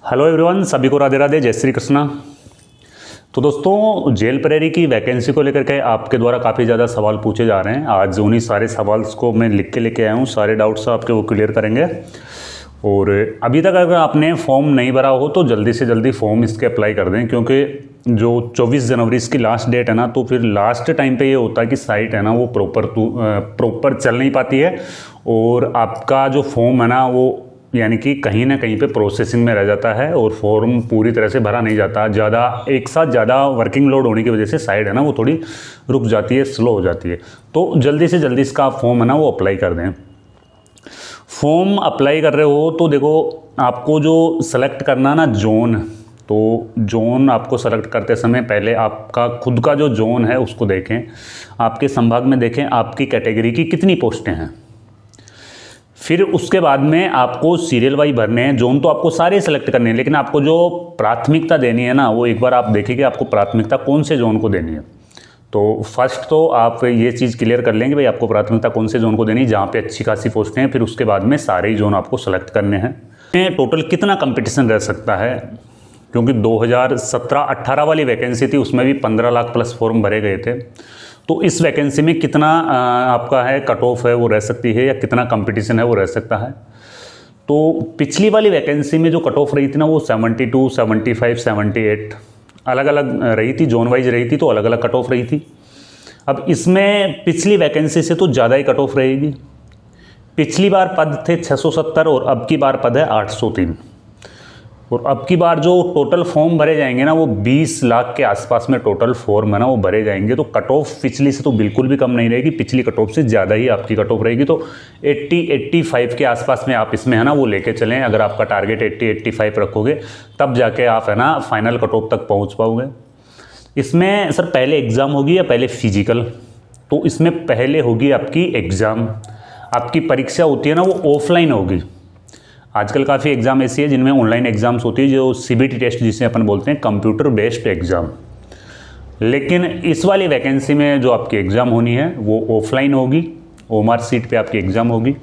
Hello everyone, सभी को राधे राधे, जय श्री कृष्णा। तो दोस्तों, जेल प्रहरी की वैकेंसी को लेकर के आपके द्वारा काफ़ी ज़्यादा सवाल पूछे जा रहे हैं। आज उन्हीं सारे सवाल को मैं लिख के लेके आया हूँ, सारे डाउट्स आपके वो क्लियर करेंगे। और अभी तक अगर आपने फॉर्म नहीं भरा हो तो जल्दी से जल्दी फॉर्म इसके अप्लाई कर दें, क्योंकि जो 24 जनवरी इसकी लास्ट डेट है ना, तो फिर लास्ट टाइम पे ये होता है कि साइट है ना वो प्रॉपर चल नहीं पाती है और आपका जो फॉर्म है ना वो यानी कि कहीं ना कहीं पे प्रोसेसिंग में रह जाता है और फॉर्म पूरी तरह से भरा नहीं जाता। एक साथ ज़्यादा वर्किंग लोड होने की वजह से साइट है ना वो थोड़ी रुक जाती है, स्लो हो जाती है। तो जल्दी से जल्दी इसका फॉर्म है ना वो अप्लाई कर दें। फॉर्म अप्लाई कर रहे हो तो देखो, आपको जो सेलेक्ट करना ना जोन, तो जोन आपको सेलेक्ट करते समय पहले आपका खुद का जो जोन है उसको देखें, आपके संभाग में देखें आपकी कैटेगरी की कितनी पोस्टें हैं। फिर उसके बाद में आपको सीरियल वाइज भरने हैं। जोन तो आपको सारे सेलेक्ट करने हैं, लेकिन आपको जो प्राथमिकता देनी है ना वो एक बार आप देखिए कि आपको प्राथमिकता कौन से जोन को देनी है। तो फर्स्ट तो आप ये चीज़ क्लियर कर लेंगे भाई आपको प्राथमिकता कौन से जोन को देनी है, जहाँ पे अच्छी खासी पोस्टें हैं। फिर उसके बाद में सारे ही जोन आपको सेलेक्ट करने हैं। टोटल कितना कंपटीशन रह सकता है, क्योंकि 2017-18 वाली वैकेंसी थी, उसमें भी 15 लाख प्लस फॉर्म भरे गए थे। तो इस वैकेंसी में कितना आपका है कट ऑफ है वो रह सकती है, या कितना कंपटीशन है वो रह सकता है। तो पिछली वाली वैकेंसी में जो कट ऑफ रही थी ना वो 72, 75, 78 अलग अलग रही थी, जोन वाइज रही थी, तो अलग अलग कट ऑफ रही थी। अब इसमें पिछली वैकेंसी से तो ज़्यादा ही कट ऑफ रहेगी। पिछली बार पद थे 670 और अब की बार पद है 803। और अब की बार जो टोटल फॉर्म भरे जाएंगे ना वो 20 लाख के आसपास में टोटल फॉर्म है ना वो भरे जाएंगे। तो कट ऑफ पिछली से तो बिल्कुल भी कम नहीं रहेगी, पिछली कट ऑफ से ज़्यादा ही आपकी कट ऑफ रहेगी। तो 80-85 के आसपास में आप इसमें है ना वो लेके चलें। अगर आपका टारगेट 80-85 रखोगे तब जाके आप है ना फाइनल कट ऑफ तक पहुँच पाओगे। इसमें सर पहले एग्ज़ाम होगी या पहले फिजिकल? तो इसमें पहले होगी आपकी एग्ज़ाम। आपकी परीक्षा होती है ना वो ऑफलाइन होगी। आजकल काफ़ी एग्ज़ाम ऐसी है जिनमें ऑनलाइन एग्ज़ाम्स होती है, जो CBT टेस्ट जिसे अपन बोलते हैं, कंप्यूटर बेस्ड एग्ज़ाम। लेकिन इस वाली वैकेंसी में जो आपकी एग्ज़ाम होनी है वो ऑफलाइन होगी, OMR सीट पे आपकी एग्ज़ाम होगी।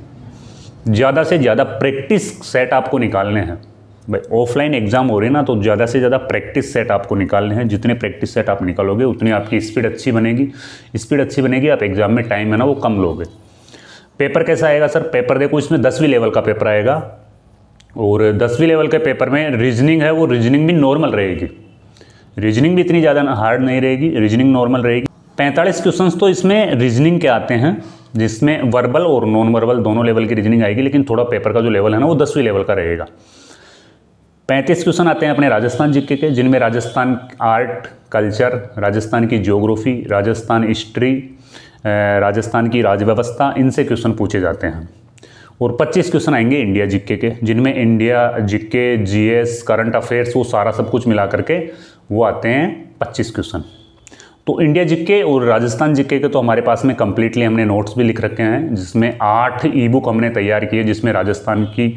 ज़्यादा से ज़्यादा प्रैक्टिस सेट आपको निकालने हैं भाई। ऑफलाइन एग्ज़ाम हो रही है ना, तो ज़्यादा से ज़्यादा प्रैक्टिस सेट आपको निकालने हैं। जितने प्रैक्टिस सेट आप निकालोगे उतनी आपकी स्पीड अच्छी बनेगी। स्पीड अच्छी बनेगी, आप एग्ज़ाम में टाइम है ना वो कम लोगे। पेपर कैसा आएगा सर? पेपर देखो, इसमें 10वीं लेवल का पेपर आएगा और 10वीं लेवल के पेपर में रीजनिंग है, वो रीजनिंग भी नॉर्मल रहेगी। रीजनिंग भी इतनी ज़्यादा हार्ड नहीं रहेगी, रीजनिंग नॉर्मल रहेगी। 45 क्वेश्चंस तो इसमें रीजनिंग के आते हैं, जिसमें वर्बल और नॉन वर्बल दोनों लेवल की रीजनिंग आएगी, लेकिन थोड़ा पेपर का जो लेवल है ना वो 10वीं लेवल का रहेगा। 35 क्वेश्चन आते हैं अपने राजस्थान जीके के, जिनमें राजस्थान आर्ट कल्चर, राजस्थान की ज्योग्राफी, राजस्थान हिस्ट्री, राजस्थान की राज्य व्यवस्था, इनसे क्वेश्चन पूछे जाते हैं। और 25 क्वेश्चन आएंगे इंडिया जीके के, जिनमें India GK, GS, current affairs, वो सारा सब कुछ मिला करके वो आते हैं 25 क्वेश्चन। तो इंडिया जीके और राजस्थान जीके के तो हमारे पास में कंप्लीटली हमने नोट्स भी लिख रखे हैं, जिसमें 8 ई-बुक हमने तैयार किए, जिसमें राजस्थान की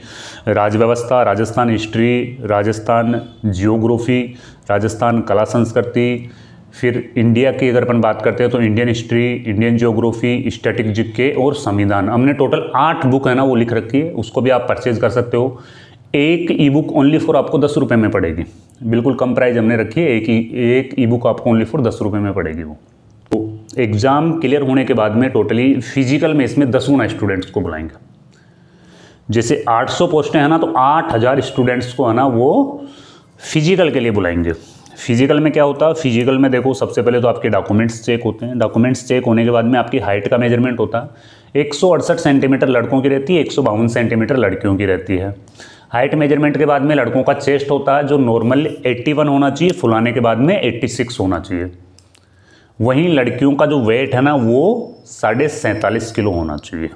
राज्य व्यवस्था, राजस्थान हिस्ट्री, राजस्थान जियोग्राफी, राजस्थान कला संस्कृति, फिर इंडिया की अगर अपन बात करते हैं तो Indian history, Indian geography, static GK और संविधान, हमने टोटल 8 बुक है ना वो लिख रखी है। उसको भी आप परचेज कर सकते हो। एक ई-बुक ओनली फॉर आपको 10 रुपये में पड़ेगी, बिल्कुल कम प्राइस हमने रखी है। एक ई-बुक आपको ओनली फॉर 10 रुपये में पड़ेगी वो। तो एग्ज़ाम क्लियर होने के बाद में टोटली फिजिकल में इसमें 10 गुना स्टूडेंट्स को बुलाएंगे। जैसे 800 पोस्टें हैं ना, तो 8000 स्टूडेंट्स को है ना वो फिजिकल के लिए बुलाएंगे। फिजिकल में क्या होता है? फिजिकल में देखो, सबसे पहले तो आपके डॉक्यूमेंट्स चेक होते हैं। डॉक्यूमेंट्स चेक होने के बाद में आपकी हाइट का मेजरमेंट होता है। 168 सेंटीमीटर लड़कों की रहती है, 152 सेंटीमीटर लड़कियों की रहती है। हाइट मेजरमेंट के बाद में लड़कों का चेस्ट होता है, जो नॉर्मल 81 होना चाहिए, फुलाने के बाद में 86 होना चाहिए। वहीं लड़कियों का जो वेट है ना वो 47.5 किलो होना चाहिए।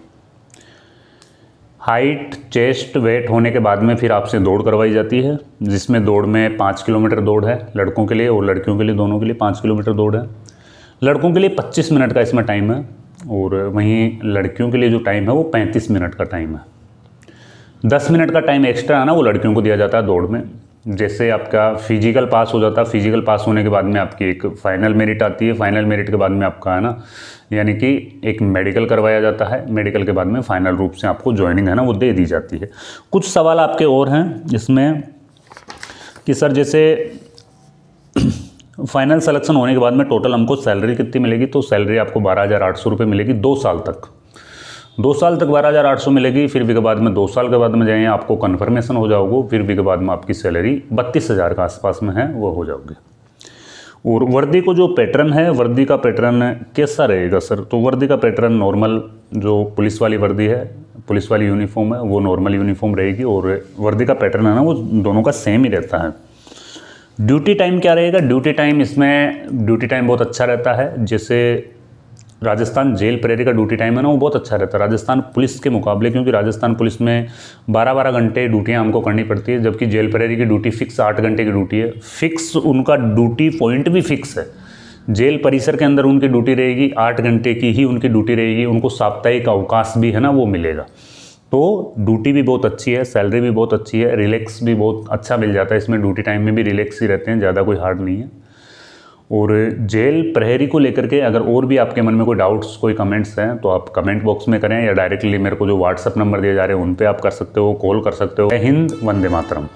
हाइट, चेस्ट, वेट होने के बाद में फिर आपसे दौड़ करवाई जाती है, जिसमें दौड़ में 5 किलोमीटर दौड़ है लड़कों के लिए, और लड़कियों के लिए दोनों के लिए 5 किलोमीटर दौड़ है। लड़कों के लिए 25 मिनट का इसमें टाइम है, और वहीं लड़कियों के लिए जो टाइम है वो 35 मिनट का टाइम है। 10 मिनट का टाइम एक्स्ट्रा है ना वो लड़कियों को दिया जाता है दौड़ में। जैसे आपका फिजिकल पास हो जाता है, फिजिकल पास होने के बाद में आपकी एक फाइनल मेरिट आती है। फाइनल मेरिट के बाद में आपका है ना यानी कि एक मेडिकल करवाया जाता है। मेडिकल के बाद में फाइनल रूप से आपको ज्वाइनिंग है ना वो दे दी जाती है। कुछ सवाल आपके और हैं इसमें, कि सर जैसे फाइनल सिलेक्शन होने के बाद में टोटल हमको सैलरी कितनी मिलेगी, तो सैलरी आपको 12,800 रुपये मिलेगी 2 साल तक। 2 साल तक 12,800 मिलेगी। फिर भी के बाद में 2 साल के बाद में जाएँ आपको कन्फर्मेशन हो जाओगे, फिर भी के बाद में आपकी सैलरी 32,000 के आसपास में है वो हो जाओगी। और वर्दी को जो पैटर्न है, वर्दी का पैटर्न कैसा रहेगा सर, तो वर्दी का पैटर्न नॉर्मल जो पुलिस वाली वर्दी है, पुलिस वाली यूनिफॉर्म है वो नॉर्मल यूनिफॉर्म रहेगी। और वर्दी का पैटर्न है ना वो दोनों का सेम ही रहता है। ड्यूटी टाइम क्या रहेगा, ड्यूटी टाइम इसमें ड्यूटी टाइम बहुत अच्छा रहता है। जैसे राजस्थान जेल प्रेरी का ड्यूटी टाइम है ना वो बहुत अच्छा रहता है राजस्थान पुलिस के मुकाबले, क्योंकि राजस्थान पुलिस में 12-12 घंटे ड्यूटियाँ हमको करनी पड़ती है, जबकि जेल प्रेरी की ड्यूटी फिक्स 8 घंटे की ड्यूटी है। फिक्स उनका ड्यूटी पॉइंट भी फिक्स है। जेल परिसर के अंदर उनकी ड्यूटी रहेगी, 8 घंटे की ही उनकी ड्यूटी रहेगी। उनको साप्ताहिक अवकाश भी है ना वो मिलेगा। तो ड्यूटी भी बहुत अच्छी है, सैलरी भी बहुत अच्छी है, रिलैक्स भी बहुत अच्छा मिल जाता है इसमें। ड्यूटी टाइम में भी रिलैक्स ही रहते हैं, ज़्यादा कोई हार्ड नहीं है। और जेल प्रहरी को लेकर के अगर और भी आपके मन में कोई डाउट्स, कोई कमेंट्स हैं तो आप कमेंट बॉक्स में करें, या डायरेक्टली मेरे को जो व्हाट्सअप नंबर दिए जा रहे हैं उन पे आप कर सकते हो, कॉल कर सकते हो। जय हिंद, वंदे मातरम।